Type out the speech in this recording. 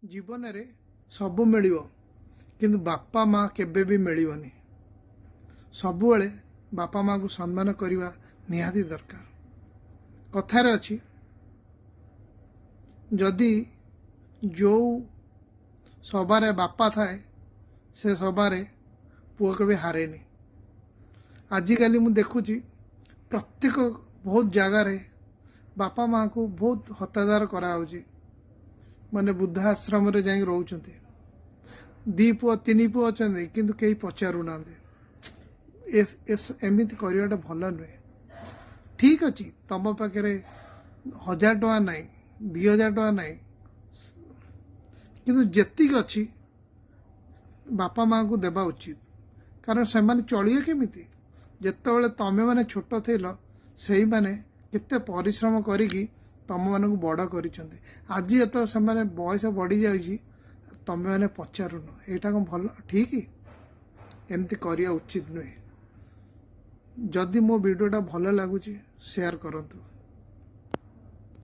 जीवन रे सब मिल किंतु बापा माँ केबे भी मिलनी सबुले बापा माँ को सम्मान करवा निहाती दरकार। कथार अच्छी जदि जो सबारे बापा थाए से सबारे पुओ के हारे नहीं। आजिकल मु देखुची प्रत्येक बहुत जगार बापा माँ को बहुत हत्यादार कराऊँगी माने वृद्धाश्रम रे जाई रोचंती। दी पुओ तीन पुओ अच्छा किंतु कई पचारू ना एमती करवाटा भल नुहे। ठीक अच्छे तुम पाखे 1000 टଙ୍କା ना 2000 टଙ୍କା ना किंतु जेतिक अच्छी बापा माँ को देवा उचित कारण से माने चलिए केमिति जेतेबेले तमे माने छोट थिल से माने केते परिश्रम करिकी तम मान को बड़ कर। आज ये से बयस बढ़ी जाए तमें मैंने पचारुन यहाँ कौन भल ठीक एमती करवा उचित नुहे। जदि मो वीडियोटा भल लगुच शेयर करंतु।